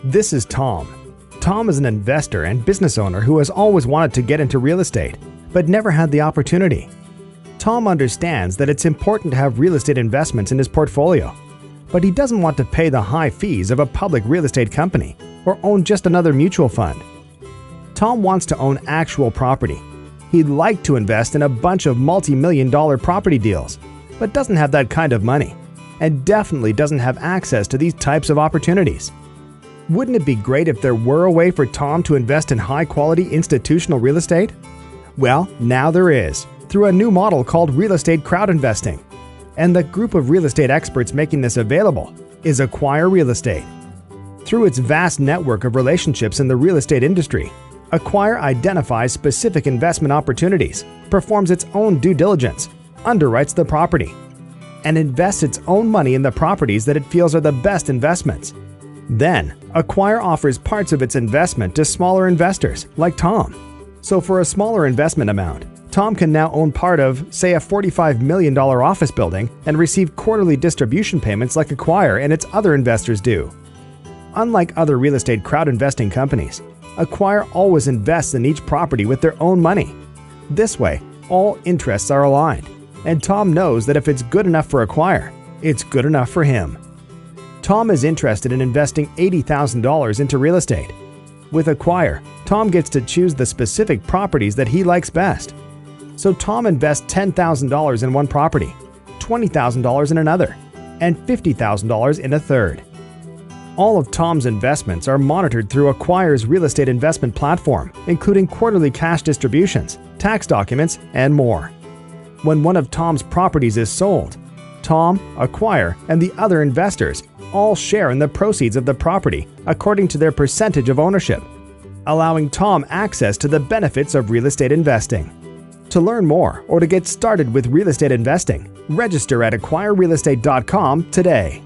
This is Tom. Tom is an investor and business owner who has always wanted to get into real estate, but never had the opportunity. Tom understands that it's important to have real estate investments in his portfolio, but he doesn't want to pay the high fees of a public real estate company or own just another mutual fund. Tom wants to own actual property. He'd like to invest in a bunch of multi-million-dollar property deals, but doesn't have that kind of money, and definitely doesn't have access to these types of opportunities. Wouldn't it be great if there were a way for Tom to invest in high-quality institutional real estate? Well, now there is, through a new model called real estate crowd investing. And the group of real estate experts making this available is Acquire Real Estate. Through its vast network of relationships in the real estate industry, Acquire identifies specific investment opportunities, performs its own due diligence, underwrites the property, and invests its own money in the properties that it feels are the best investments. Then, Acquire offers parts of its investment to smaller investors like Tom. So for a smaller investment amount, Tom can now own part of, say, a $45 million office building and receive quarterly distribution payments like Acquire and its other investors do. Unlike other real estate crowd investing companies, Acquire always invests in each property with their own money. This way, all interests are aligned, and Tom knows that if it's good enough for Acquire, it's good enough for him. Tom is interested in investing $80,000 into real estate. With Acquire, Tom gets to choose the specific properties that he likes best. So Tom invests $10,000 in one property, $20,000 in another, and $50,000 in a third. All of Tom's investments are monitored through Acquire's real estate investment platform, including quarterly cash distributions, tax documents, and more. When one of Tom's properties is sold, Tom, Acquire, and the other investors all share in the proceeds of the property according to their percentage of ownership, allowing Tom access to the benefits of real estate investing. To learn more or to get started with real estate investing, register at acquirerealestate.com today.